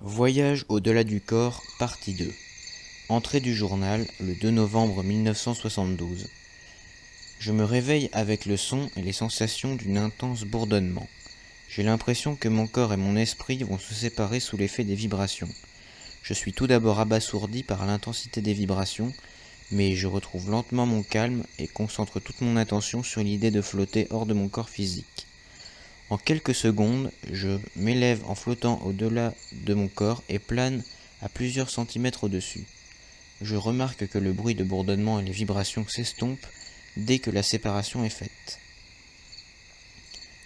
Voyage au-delà du corps, partie 2. Entrée du journal, le 2 novembre 1972. Je me réveille avec le son et les sensations d'un intense bourdonnement. J'ai l'impression que mon corps et mon esprit vont se séparer sous l'effet des vibrations. Je suis tout d'abord abasourdi par l'intensité des vibrations, mais je retrouve lentement mon calme et concentre toute mon attention sur l'idée de flotter hors de mon corps physique. En quelques secondes, je m'élève en flottant au-delà de mon corps et plane à plusieurs centimètres au-dessus. Je remarque que le bruit de bourdonnement et les vibrations s'estompent dès que la séparation est faite.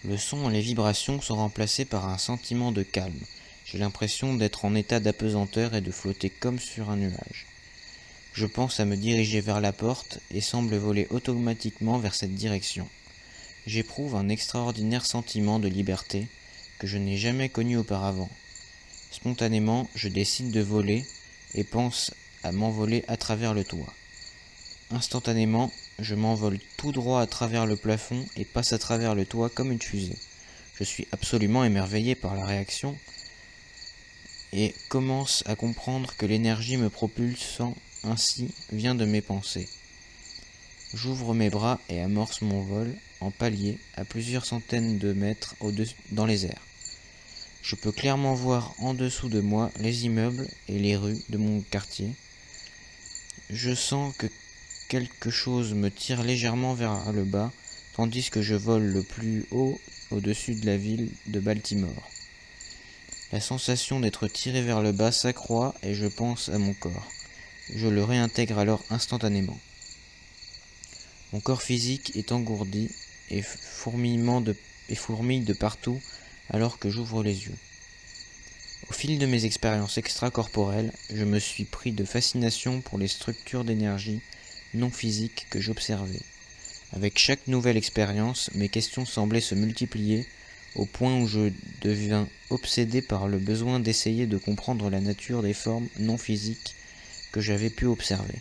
Le son et les vibrations sont remplacés par un sentiment de calme. J'ai l'impression d'être en état d'apesanteur et de flotter comme sur un nuage. Je pense à me diriger vers la porte et semble voler automatiquement vers cette direction. J'éprouve un extraordinaire sentiment de liberté que je n'ai jamais connu auparavant. Spontanément, je décide de voler et pense à m'envoler à travers le toit. Instantanément, je m'envole tout droit à travers le plafond et passe à travers le toit comme une fusée. Je suis absolument émerveillé par la réaction et commence à comprendre que l'énergie me propulsant ainsi vient de mes pensées. J'ouvre mes bras et amorce mon vol en palier à plusieurs centaines de mètres dans les airs. Je peux clairement voir en dessous de moi les immeubles et les rues de mon quartier. Je sens que quelque chose me tire légèrement vers le bas, tandis que je vole le plus haut au-dessus de la ville de Baltimore. La sensation d'être tiré vers le bas s'accroît et je pense à mon corps. Je le réintègre alors instantanément. Mon corps physique est engourdi et fourmille de partout alors que j'ouvre les yeux. Au fil de mes expériences extracorporelles, je me suis pris de fascination pour les structures d'énergie non physiques que j'observais. Avec chaque nouvelle expérience, mes questions semblaient se multiplier au point où je devins obsédé par le besoin d'essayer de comprendre la nature des formes non physiques que j'avais pu observer.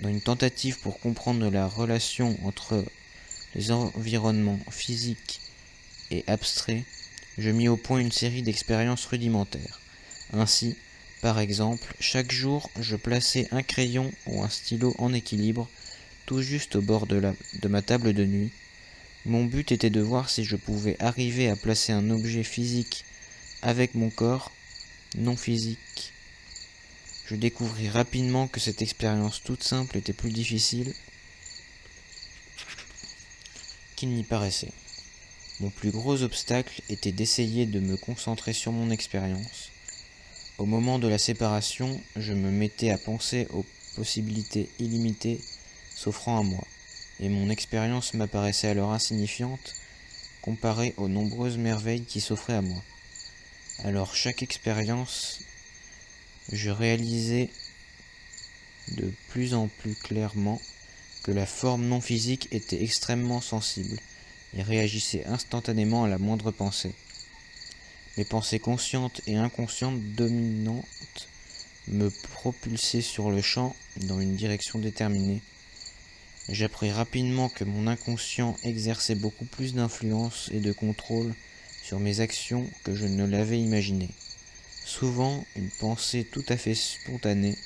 Dans une tentative pour comprendre la relation entre les environnements physiques et abstraits, je mis au point une série d'expériences rudimentaires. Ainsi, par exemple, chaque jour, je plaçais un crayon ou un stylo en équilibre, tout juste au bord de ma table de nuit. Mon but était de voir si je pouvais arriver à placer un objet physique avec mon corps non physique. Je découvris rapidement que cette expérience toute simple était plus difficile qu'il n'y paraissait. Mon plus gros obstacle était d'essayer de me concentrer sur mon expérience. Au moment de la séparation, je me mettais à penser aux possibilités illimitées s'offrant à moi, et mon expérience m'apparaissait alors insignifiante comparée aux nombreuses merveilles qui s'offraient à moi. Alors chaque expérience, je réalisais de plus en plus clairement que la forme non physique était extrêmement sensible et réagissait instantanément à la moindre pensée. Mes pensées conscientes et inconscientes dominantes me propulsaient sur le champ dans une direction déterminée. J'appris rapidement que mon inconscient exerçait beaucoup plus d'influence et de contrôle sur mes actions que je ne l'avais imaginé. Souvent, une pensée tout à fait spontanée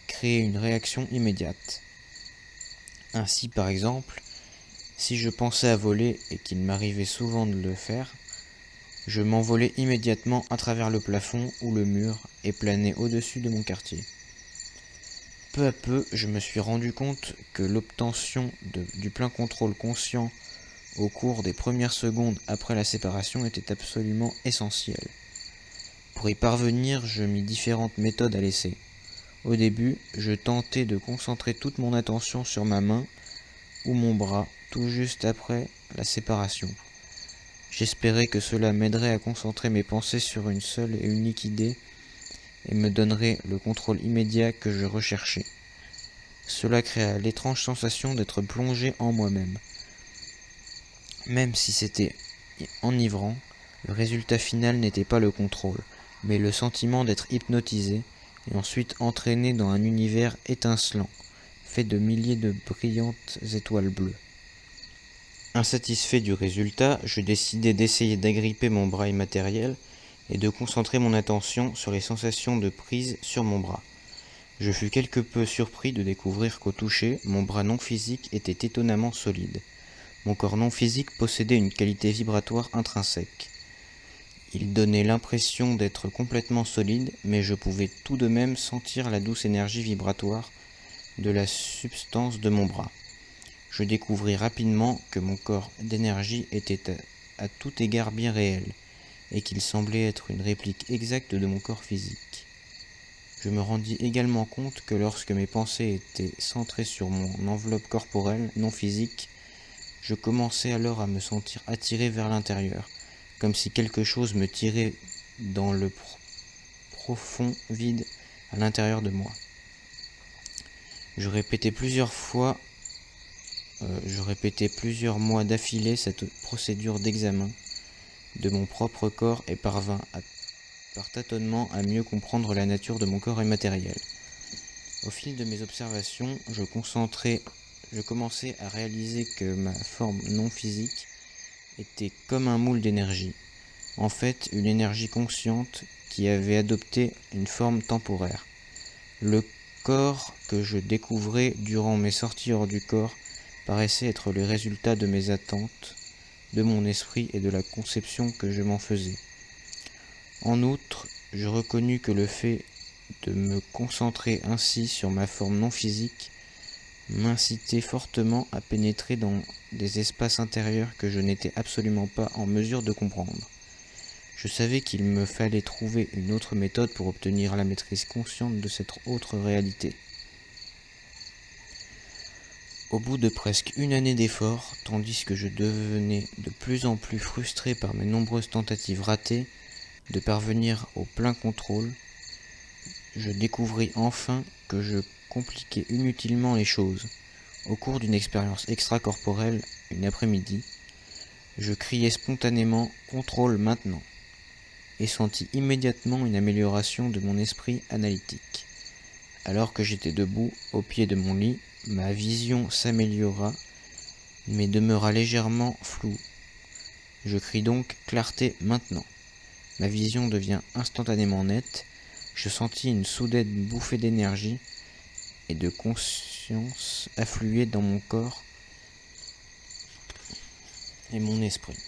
créait une réaction immédiate. Ainsi, par exemple, si je pensais à voler et qu'il m'arrivait souvent de le faire, je m'envolais immédiatement à travers le plafond ou le mur et planais au-dessus de mon quartier. Peu à peu, je me suis rendu compte que l'obtention du plein contrôle conscient au cours des premières secondes après la séparation était absolument essentielle. Pour y parvenir, je mis différentes méthodes à l'essai. Au début, je tentais de concentrer toute mon attention sur ma main ou mon bras tout juste après la séparation. J'espérais que cela m'aiderait à concentrer mes pensées sur une seule et unique idée et me donnerait le contrôle immédiat que je recherchais. Cela créa l'étrange sensation d'être plongé en moi-même. Même si c'était enivrant, le résultat final n'était pas le contrôle, mais le sentiment d'être hypnotisé et ensuite entraîné dans un univers étincelant, fait de milliers de brillantes étoiles bleues. Insatisfait du résultat, je décidai d'essayer d'agripper mon bras immatériel et de concentrer mon attention sur les sensations de prise sur mon bras. Je fus quelque peu surpris de découvrir qu'au toucher, mon bras non physique était étonnamment solide. Mon corps non physique possédait une qualité vibratoire intrinsèque. Il donnait l'impression d'être complètement solide, mais je pouvais tout de même sentir la douce énergie vibratoire de la substance de mon bras. Je découvris rapidement que mon corps d'énergie était à tout égard bien réel, et qu'il semblait être une réplique exacte de mon corps physique. Je me rendis également compte que lorsque mes pensées étaient centrées sur mon enveloppe corporelle non physique, je commençais alors à me sentir attiré vers l'intérieur, comme si quelque chose me tirait dans le profond vide à l'intérieur de moi. Je répétais plusieurs mois d'affilée cette procédure d'examen de mon propre corps et parvins par tâtonnement à mieux comprendre la nature de mon corps immatériel. Au fil de mes observations, je commençais à réaliser que ma forme non physique était comme un moule d'énergie, en fait une énergie consciente qui avait adopté une forme temporaire. Le corps que je découvrais durant mes sorties hors du corps paraissait être le résultat de mes attentes, de mon esprit et de la conception que je m'en faisais. En outre, je reconnus que le fait de me concentrer ainsi sur ma forme non physique m'incitait fortement à pénétrer dans des espaces intérieurs que je n'étais absolument pas en mesure de comprendre. Je savais qu'il me fallait trouver une autre méthode pour obtenir la maîtrise consciente de cette autre réalité. Au bout de presque une année d'efforts, tandis que je devenais de plus en plus frustré par mes nombreuses tentatives ratées de parvenir au plein contrôle, je découvris enfin que je compliquais inutilement les choses. Au cours d'une expérience extracorporelle, une après-midi, je criai spontanément « Contrôle maintenant !» et sentis immédiatement une amélioration de mon esprit analytique. Alors que j'étais debout, au pied de mon lit, ma vision s'améliora, mais demeura légèrement floue. Je crie donc « Clarté maintenant !» Ma vision devient instantanément nette. Je sentis une soudaine bouffée d'énergie et de conscience affluer dans mon corps et mon esprit.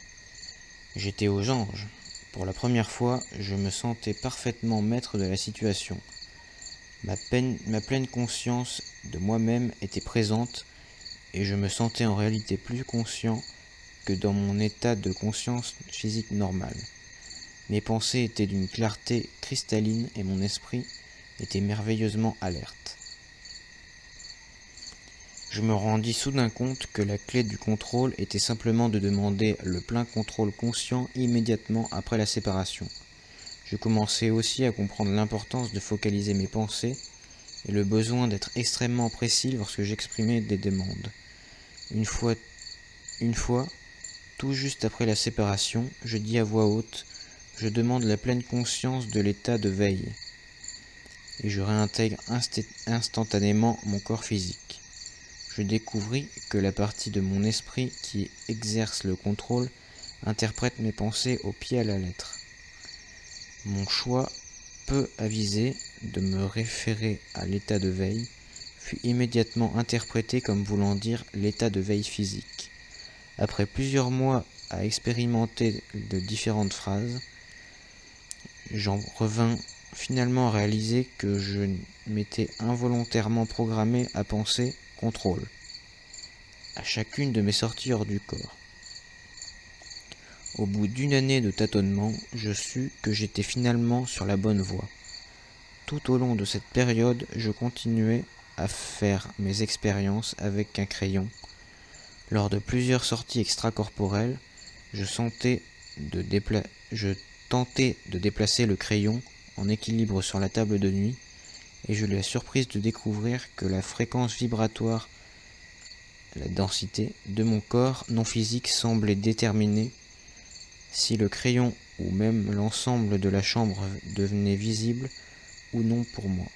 J'étais aux anges. Pour la première fois, je me sentais parfaitement maître de la situation. Ma pleine conscience de moi-même était présente et je me sentais en réalité plus conscient que dans mon état de conscience physique normal. Mes pensées étaient d'une clarté cristalline et mon esprit était merveilleusement alerte. Je me rendis soudain compte que la clé du contrôle était simplement de demander le plein contrôle conscient immédiatement après la séparation. Je commençais aussi à comprendre l'importance de focaliser mes pensées et le besoin d'être extrêmement précis lorsque j'exprimais des demandes. Une fois, tout juste après la séparation, je dis à voix haute « Je demande la pleine conscience de l'état de veille » et je réintègre instantanément mon corps physique. Je découvris que la partie de mon esprit qui exerce le contrôle interprète mes pensées au pied à la lettre. Mon choix peu avisé de me référer à l'état de veille fut immédiatement interprété comme voulant dire l'état de veille physique. Après plusieurs mois à expérimenter de différentes phrases, j'en revins finalement à réaliser que je m'étais involontairement programmé à penser « contrôle » à chacune de mes sorties hors du corps. Au bout d'une année de tâtonnement, je sus que j'étais finalement sur la bonne voie. Tout au long de cette période, je continuais à faire mes expériences avec un crayon. Lors de plusieurs sorties extracorporelles, je tentais de déplacer le crayon en équilibre sur la table de nuit et j'eus la surprise de découvrir que la fréquence vibratoire, la densité de mon corps non physique semblait déterminer si le crayon ou même l'ensemble de la chambre devenait visible ou non pour moi.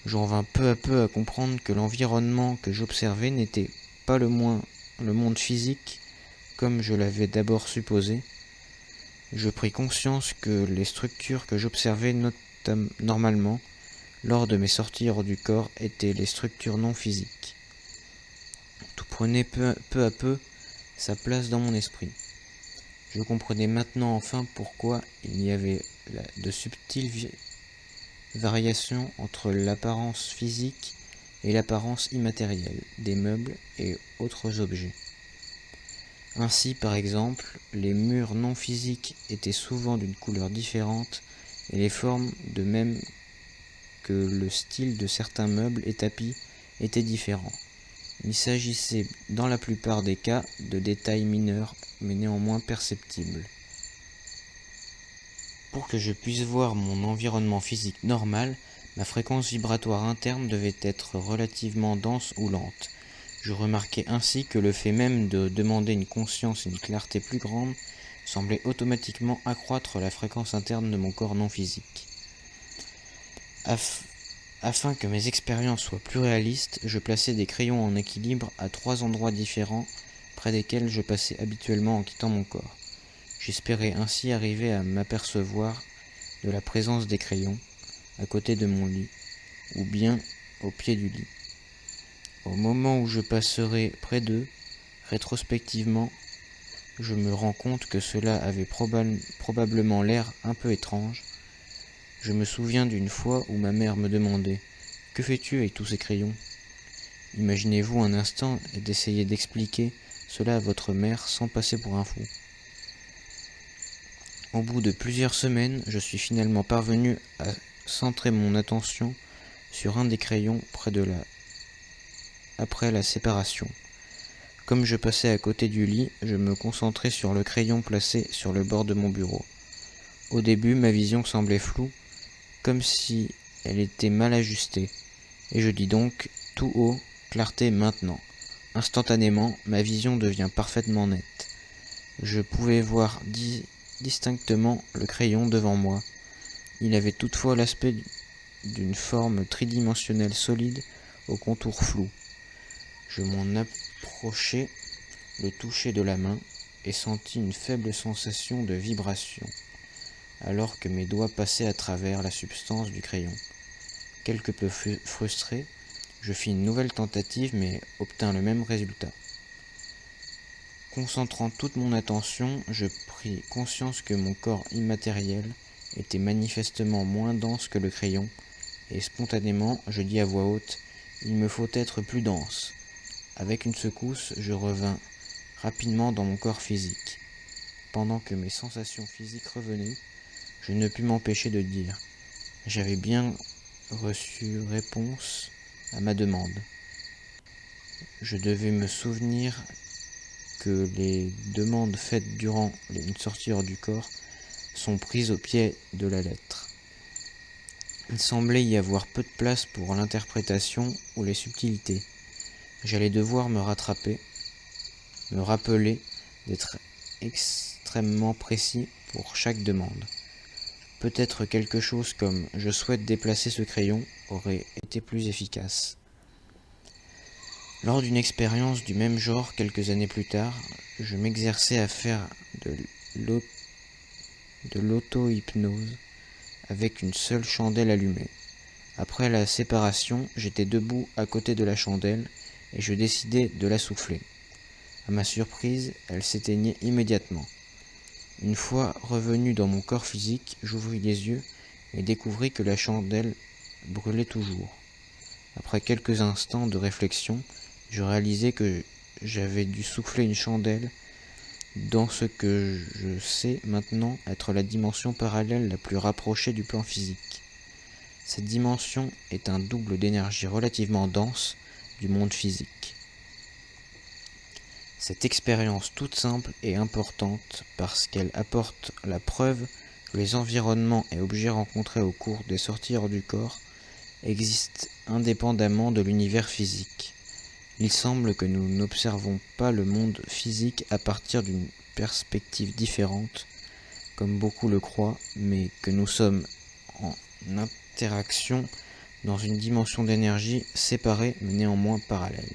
J'en vins peu à peu à comprendre que l'environnement que j'observais n'était pas le monde physique comme je l'avais d'abord supposé. je pris conscience que les structures que j'observais normalement lors de mes sorties hors du corps étaient les structures non physiques. Tout prenait peu à peu sa place dans mon esprit. Je comprenais maintenant enfin pourquoi il y avait de subtiles variations entre l'apparence physique et l'apparence immatérielle des meubles et autres objets. Ainsi, par exemple, les murs non physiques étaient souvent d'une couleur différente et les formes, de même que le style de certains meubles et tapis, étaient différents. Il s'agissait dans la plupart des cas de détails mineurs mais néanmoins perceptibles. Pour que je puisse voir mon environnement physique normal, ma fréquence vibratoire interne devait être relativement dense ou lente. Je remarquais ainsi que le fait même de demander une conscience et une clarté plus grande semblait automatiquement accroître la fréquence interne de mon corps non physique. Afin que mes expériences soient plus réalistes, je plaçais des crayons en équilibre à 3 endroits différents près desquels je passais habituellement en quittant mon corps. J'espérais ainsi arriver à m'apercevoir de la présence des crayons à côté de mon lit ou bien au pied du lit. Au moment où je passerai près d'eux, rétrospectivement, je me rends compte que cela avait probablement l'air un peu étrange. Je me souviens d'une fois où ma mère me demandait « Que fais-tu avec tous ces crayons ?» Imaginez-vous un instant et d'essayer d'expliquer cela à votre mère sans passer pour un fou. Au bout de plusieurs semaines, je suis finalement parvenu à centrer mon attention sur un des crayons après la séparation. Comme je passais à côté du lit, je me concentrais sur le crayon placé sur le bord de mon bureau. Au début, ma vision semblait floue, comme si elle était mal ajustée, et je dis donc tout haut, clarté maintenant. Instantanément, ma vision devient parfaitement nette. Je pouvais voir distinctement le crayon devant moi. Il avait toutefois l'aspect d'une forme tridimensionnelle solide aux contours flous. Je m'en approchai, le touchai de la main et sentis une faible sensation de vibration, alors que mes doigts passaient à travers la substance du crayon. Quelque peu frustré, je fis une nouvelle tentative mais obtins le même résultat. Concentrant toute mon attention, je pris conscience que mon corps immatériel était manifestement moins dense que le crayon, et spontanément je dis à voix haute « Il me faut être plus dense ». Avec une secousse, je revins rapidement dans mon corps physique. Pendant que mes sensations physiques revenaient, je ne pus m'empêcher de dire « J'avais bien reçu réponse à ma demande ». Je devais me souvenir que les demandes faites durant une sortie hors du corps sont prises au pied de la lettre. Il semblait y avoir peu de place pour l'interprétation ou les subtilités. J'allais devoir me rappeler d'être extrêmement précis pour chaque demande. Peut-être quelque chose comme « je souhaite déplacer ce crayon » aurait été plus efficace. Lors d'une expérience du même genre quelques années plus tard, je m'exerçais à faire de l'auto-hypnose avec une seule chandelle allumée. Après la séparation, j'étais debout à côté de la chandelle et je décidai de la souffler. À ma surprise, elle s'éteignait immédiatement. Une fois revenu dans mon corps physique, j'ouvris les yeux et découvris que la chandelle brûlait toujours. Après quelques instants de réflexion, je réalisai que j'avais dû souffler une chandelle dans ce que je sais maintenant être la dimension parallèle la plus rapprochée du plan physique. Cette dimension est un double d'énergie relativement dense du monde physique. Cette expérience toute simple est importante parce qu'elle apporte la preuve que les environnements et objets rencontrés au cours des sorties hors du corps existent indépendamment de l'univers physique. Il semble que nous n'observons pas le monde physique à partir d'une perspective différente, comme beaucoup le croient, mais que nous sommes en interaction dans une dimension d'énergie séparée mais néanmoins parallèle.